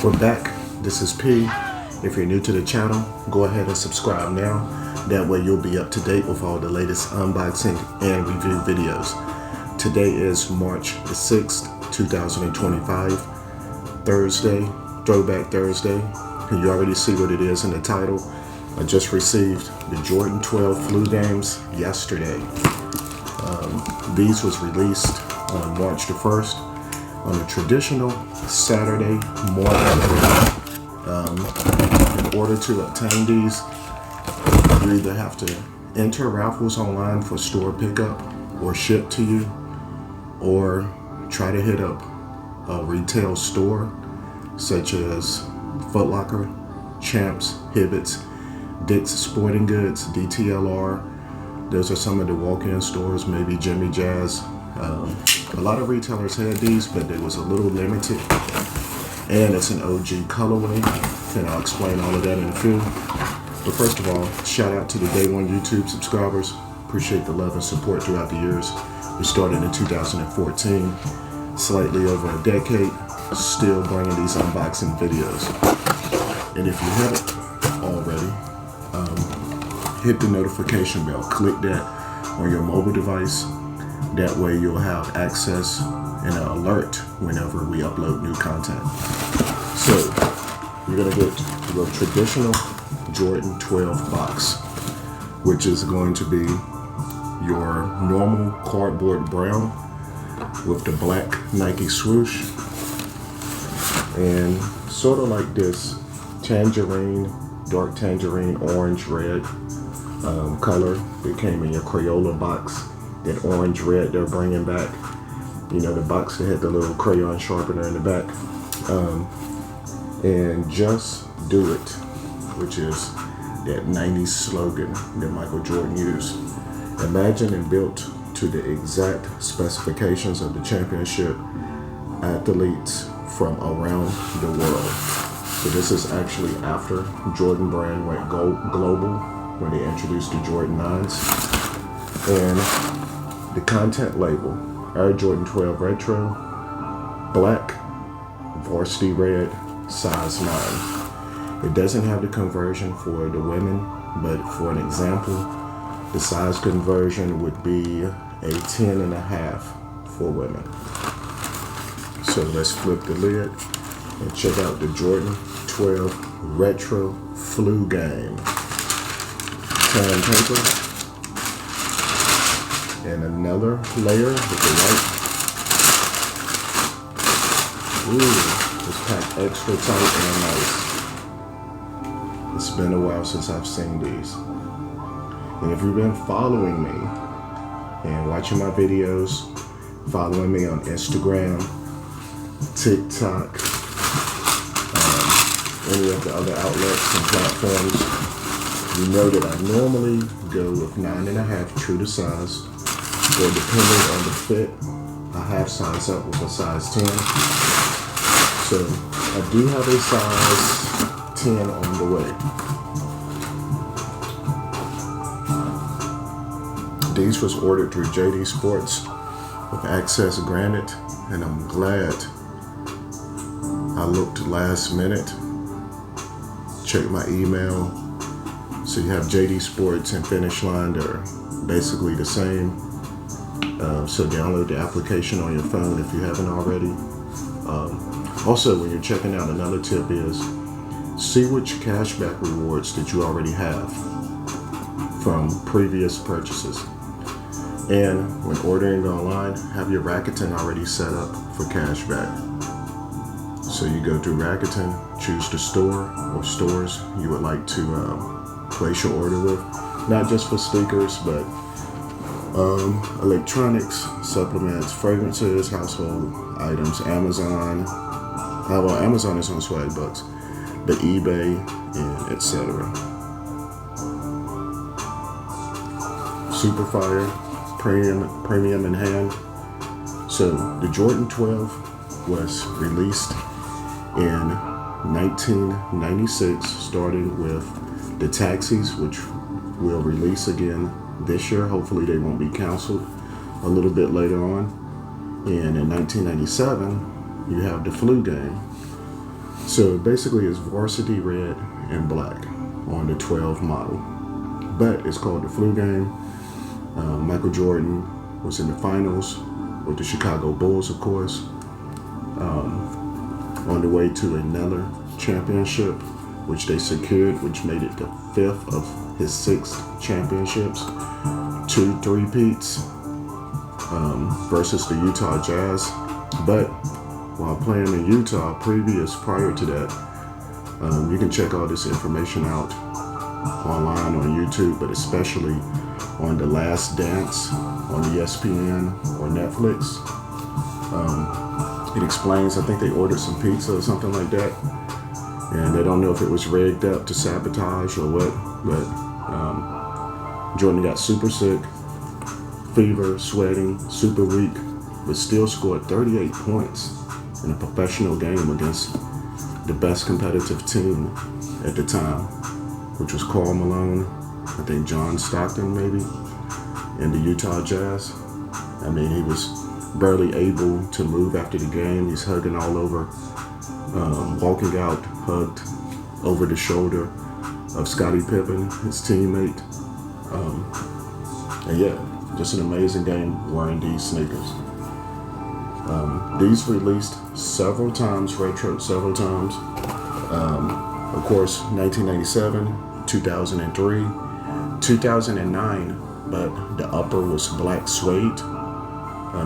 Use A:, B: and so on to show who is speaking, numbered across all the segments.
A: We're back. This is P. If you're new to the channel, go ahead and subscribe now. That way you'll be up to date with all the latest unboxing and review videos. Today is March the 6th, 2025, Thursday, Throwback Thursday. And you already see what it is in the title. I just received the Jordan 12 flu games yesterday. These was released on March the 1st on a traditional Saturday morning. In order to obtain these, you either have to enter raffles online for store pickup or shipped to you, or try to hit up a retail store such as Foot Locker, Champs, Hibbett's, Dick's Sporting Goods, DTLR. Those are some of the walk-in stores, maybe Jimmy Jazz. A lot of retailers had these, but it was a little limited. And it's an OG colorway, and I'll explain all of that in a few. But first of all, shout out to the Day One YouTube subscribers. Appreciate the love and support throughout the years. We started in 2014, slightly over a decade, still bringing these unboxing videos. And if you haven't already, hit the notification bell. Click that on your mobile device. That way you'll have access and an alert whenever we upload new content. So you're gonna get your traditional Jordan 12 box, which is going to be your normal cardboard brown with the black Nike swoosh, and sort of like this tangerine, dark tangerine, orange, red color that came in your Crayola box. That orange red they're bringing back, you know, the box that had the little crayon sharpener in the back. And just do it, which is that 90s slogan that Michael Jordan used. Imagine and built to the exact specifications of the championship athletes from around the world. So this is actually after Jordan brand went global when they introduced the Jordan 9s. And the content label, Air Jordan 12 Retro, black, varsity red, size 9. It doesn't have the conversion for the women, but for an example, the size conversion would be a 10.5 for women. So let's flip the lid and check out the Jordan 12 Retro Flu Game. Tan paper. And another layer with the white. Ooh, it's packed extra tight and nice. It's been a while since I've seen these. And if you've been following me and watching my videos, following me on Instagram, TikTok, any of the other outlets and platforms, you know that I normally go with 9.5 true to size. Or depending on the fit, a half size up with a size 10. So I do have a size 10 on the way. These was ordered through JD Sports with access granted, and I'm glad I looked last minute, checked my email. So you have JD Sports and Finish Line, they're basically the same. So download the application on your phone if you haven't already. Also, when you're checking out, another tip is see which cashback rewards that you already have from previous purchases. And when ordering online, have your Rakuten already set up for cashback. So you go through Rakuten, choose the store or stores you would like to place your order with. Not just for sneakers, but electronics, supplements, fragrances, household items, Amazon. Well, Amazon is on swag bucks, but eBay and etc. Superfire, premium in hand. So the Jordan 12 was released in 1996, starting with the taxis, which will release again this year. Hopefully they won't be canceled a little bit later on. And in 1997, you have the flu game. So basically it's varsity red and black on the 12 model, but it's called the flu game. Michael Jordan was in the finals with the Chicago Bulls, of course, on the way to another championship, which they secured, which made it the 5th of his 6 championships, 2 three-peats versus the Utah Jazz. But while playing in Utah, prior to that, you can check all this information out online on YouTube, but especially on The Last Dance on ESPN or Netflix. It explains, I think they ordered some pizza or something like that, and they don't know if it was rigged up to sabotage or what, but Jordan got super sick, fever, sweating, super weak, but still scored 38 points in a professional game against the best competitive team at the time, which was Karl Malone, I think John Stockton maybe, and the Utah Jazz. I mean, he was barely able to move after the game. He's hugging all over, walking out, hugged over the shoulder of Scottie Pippen, his teammate. And yeah, just an amazing game wearing these sneakers. These released several times, retroed several times. Of course, 1997, 2003, 2009, but the upper was black suede.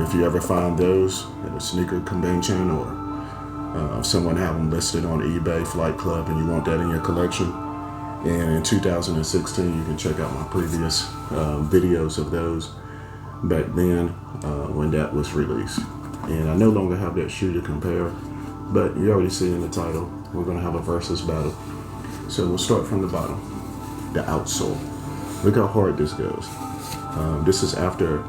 A: If you ever find those at a sneaker convention or someone have them listed on eBay, Flight Club, and you want that in your collection. And in 2016, you can check out my previous videos of those back then when that was released. And I no longer have that shoe to compare, but you already see in the title, we're going to have a versus battle. So we'll start from the bottom, the outsole. Look how hard this goes. This is after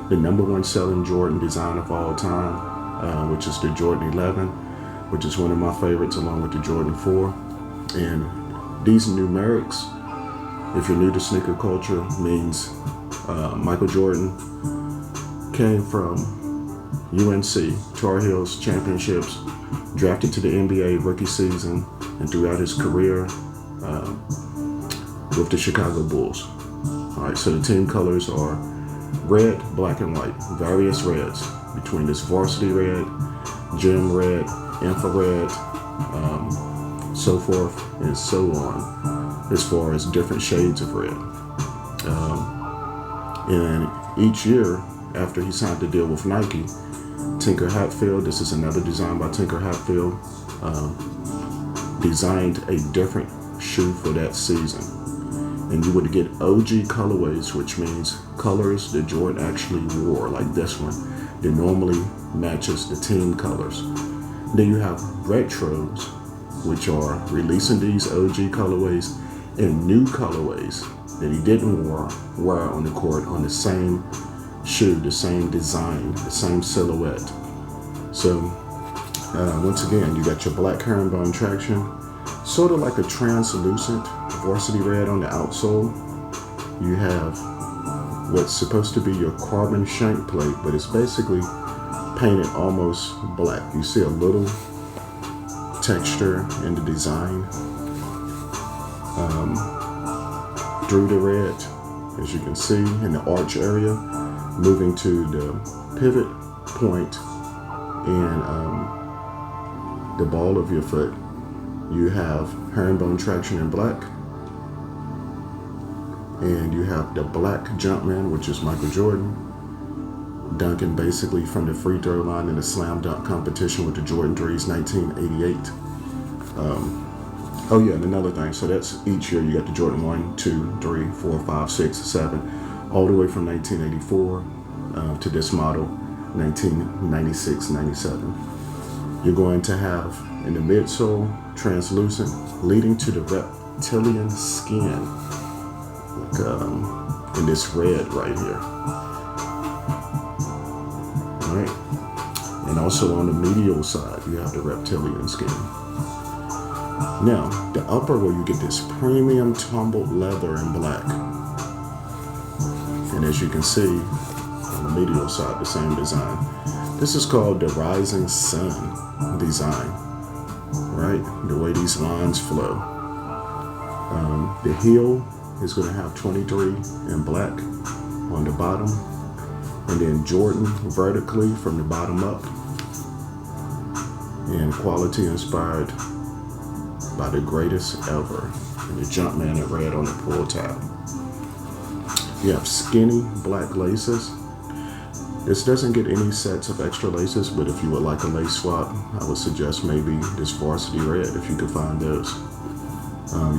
A: the #1 selling Jordan design of all time, which is the Jordan 11, which is one of my favorites along with the Jordan 4. And these numerics, if you're new to sneaker culture, means Michael Jordan came from UNC, Tar Heels championships, drafted to the NBA rookie season, and throughout his career with the Chicago Bulls. All right, so the team colors are red, black, and white, various reds between this varsity red, gym red, infrared, so forth and so on, as far as different shades of red. And each year after he signed the deal with Nike, Tinker Hatfield, this is another design by Tinker Hatfield, designed a different shoe for that season. And you would get OG colorways, which means colors that Jordan actually wore, like this one, that normally matches the team colors. Then you have retros, which are releasing these OG colorways and new colorways that he didn't wear on the court on the same shoe, the same design, the same silhouette. So once again, you got your black herringbone traction, sort of like a translucent varsity red on the outsole. You have what's supposed to be your carbon shank plate, but it's basically painted almost black. You see a little texture in the design through the red, as you can see in the arch area, moving to the pivot point in the ball of your foot. You have herringbone traction in black, and you have the black Jumpman, which is Michael Jordan, dunking basically from the free throw line in a slam dunk competition with the Jordan 3s 1988. Oh yeah, and another thing, so that's each year you got the Jordan 1, 2, 3, 4, 5, 6, 7, all the way from 1984 to this model, 1996, 97. You're going to have in the midsole, translucent, leading to the reptilian skin, like in this red right here. All right, and also on the medial side, you have the reptilian skin. Now, the upper where you get this premium tumbled leather in black. And as you can see, on the medial side, the same design. This is called the Rising Sun design, right? right? The way these lines flow. The heel is going to have 23 in black on the bottom, and then Jordan vertically from the bottom up, and quality inspired by the greatest ever, and the Jumpman in red on the pull tab. You have skinny black laces. This doesn't get any sets of extra laces, but if you would like a lace swap, I would suggest maybe this varsity red if you could find those.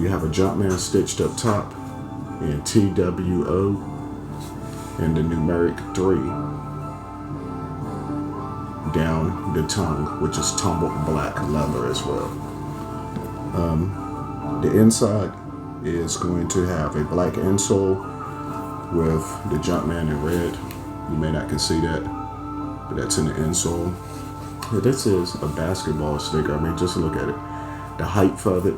A: You have a Jumpman stitched up top in TWO and the numeric 3 down the tongue, which is tumbled black leather as well. The inside is going to have a black insole with the Jumpman in red. You may not can see that, but that's in the insole. Yeah, this is a basketball sneaker. I mean, just look at it. The height of it,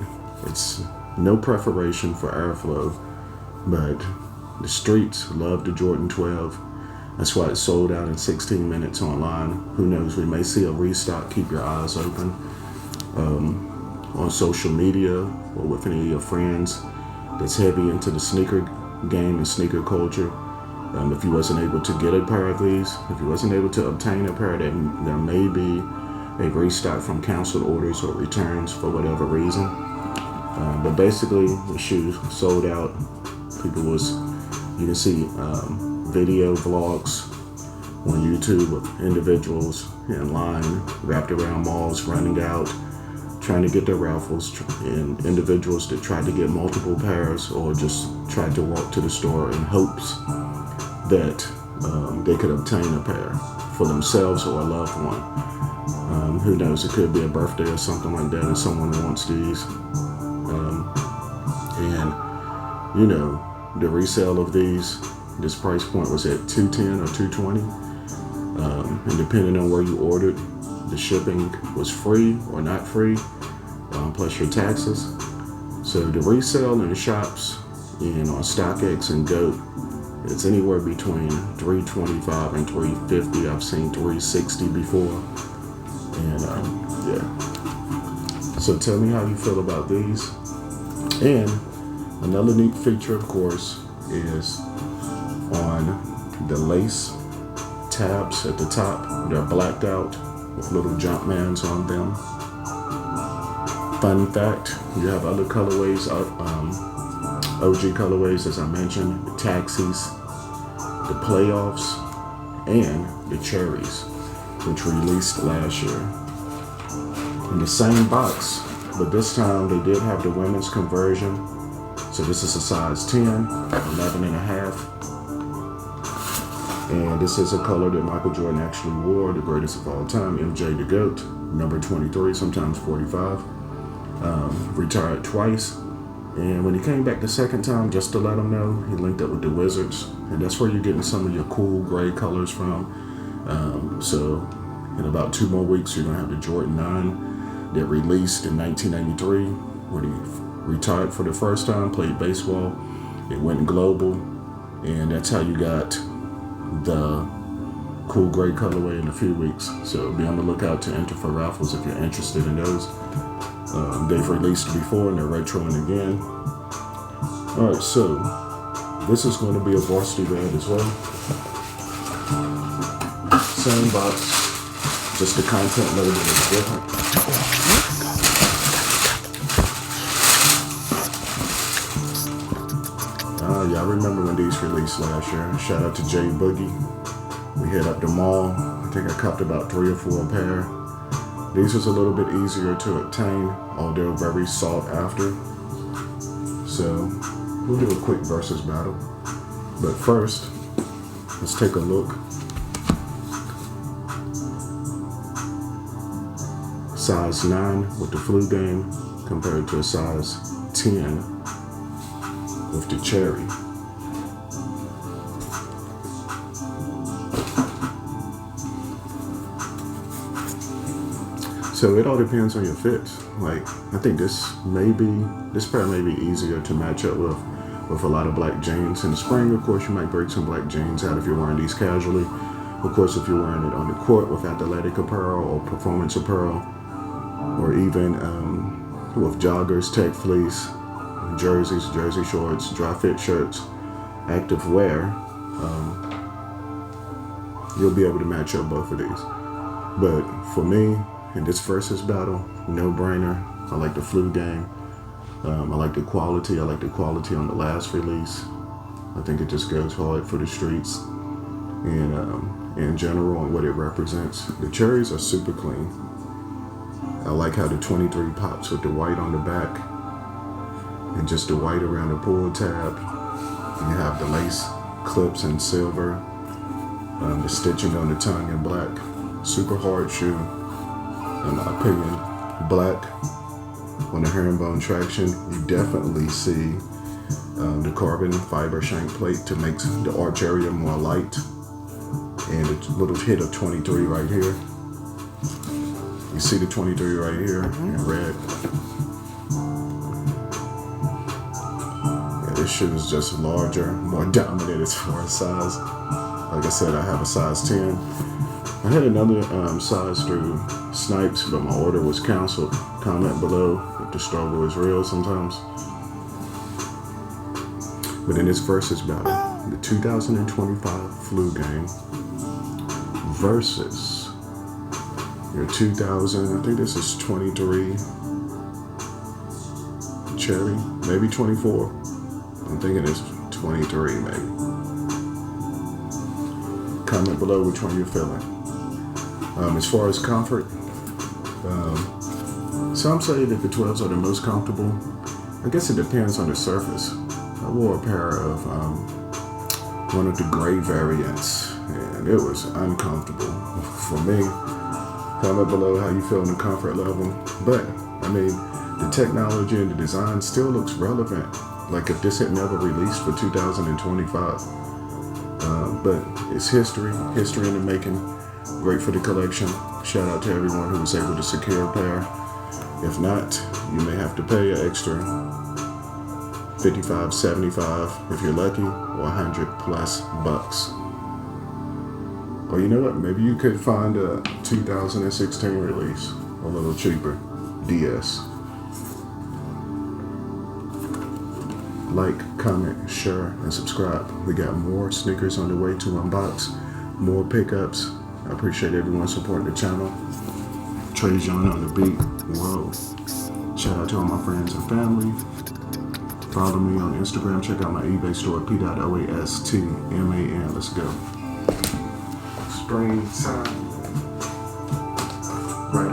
A: it's no preparation for airflow, but the streets love the Jordan 12. That's why it sold out in 16 minutes online. Who knows, we may see a restock. Keep your eyes open. On social media or with any of your friends that's heavy into the sneaker game and sneaker culture. If you wasn't able to get a pair of these, if you wasn't able to obtain a pair, then there may be a restock from canceled orders or returns for whatever reason. But basically, the shoes sold out. You can see video vlogs on YouTube of individuals in line, wrapped around malls, running out, trying to get their raffles, and individuals that tried to get multiple pairs or just tried to walk to the store in hopes that they could obtain a pair for themselves or a loved one. Who knows, it could be a birthday or something like that and someone wants these. And you know, the resale of these, this price point was at $210 or $220. And depending on where you ordered, the shipping was free or not free, plus your taxes. So the resale in the shops and on StockX and GOAT, it's anywhere between $325 and $350. I've seen $360 before. And yeah. So tell me how you feel about these. And another neat feature, of course, is on the lace tabs at the top. They're blacked out with little Jumpmans on them. Fun fact, you have other colorways, OG colorways, as I mentioned, the taxis, the playoffs, and the cherries, which released last year. In the same box, but this time they did have the women's conversion. So this is a size 10, 11 and a half. And this is a color that Michael Jordan actually wore, the greatest of all time, MJ the GOAT, number 23, sometimes 45. Retired twice. And when he came back the second time, just to let him know, he linked up with the Wizards. And that's where you're getting some of your cool gray colors from. So in about 2 more weeks, you're going to have the Jordan 9 that released in 1993 when he retired for the first time, played baseball. It went global. And that's how you got the cool gray colorway in a few weeks. So be on the lookout to enter for raffles if you're interested in those. They've released before and they're retroing again. Alright, so this is going to be a varsity red as well. Same box, just the content label is different. Y'all remember when these released last year. Shout out to Jay Boogie. We hit up the mall. I think I copped about 3 or 4 pair. These was a little bit easier to obtain, although very sought after. So we'll do a quick versus battle. But first, let's take a look. Size 9 with the flu game compared to a size 10 with the cherry. So it all depends on your fit. Like, I think this pair may be easier to match up with a lot of black jeans. In the spring, of course, you might break some black jeans out if you're wearing these casually. Of course, if you're wearing it on the court with athletic apparel or performance apparel, or even with joggers, tech fleece, jerseys, jersey shorts, dry fit shirts, active wear. You'll be able to match up both of these. But for me, in this versus battle, no brainer. I like the flu game. I like the quality. I like the quality on the last release. I think it just goes hard for the streets. And in general, and what it represents. The cherries are super clean. I like how the 23 pops with the white on the back and just the white around the pull tab. You have the lace clips in silver, the stitching on the tongue in black. Super hard shoe, in my opinion. Black on the herringbone traction. You definitely see the carbon fiber shank plate to make the arch area more light. And a little hit of 23 right here. You see the 23 right here in red. Yeah, this shoe is just larger, more dominant as far as size. Like I said, I have a size 10. I had another size through Snipes, but my order was canceled. Comment below if the struggle is real sometimes. But in this versus battle, the 2025 flu game versus your 2000, I think this is 23 cherry, maybe 24. I'm thinking it's 23 maybe. Comment below which one you're feeling. As far as comfort, some say that the 12s are the most comfortable. I guess it depends on the surface. I wore a pair of one of the gray variants, and it was uncomfortable for me. Comment below how you feel in the comfort level. But, I mean, the technology and the design still looks relevant, like if this had never released for 2025. But it's history in the making. Great for the collection. Shout out to everyone who was able to secure a pair. If not, you may have to pay an extra $55, $75 if you're lucky, or $100+ Or you know what? Maybe you could find a 2016 release a little cheaper. DS. Like, comment, share, and subscribe. We got more sneakers on the way to unbox, more pickups. I appreciate everyone supporting the channel. Trey John on the beat. Whoa. Shout out to all my friends and family. Follow me on Instagram. Check out my eBay store, P.oastman. Let's go. Springtime. Right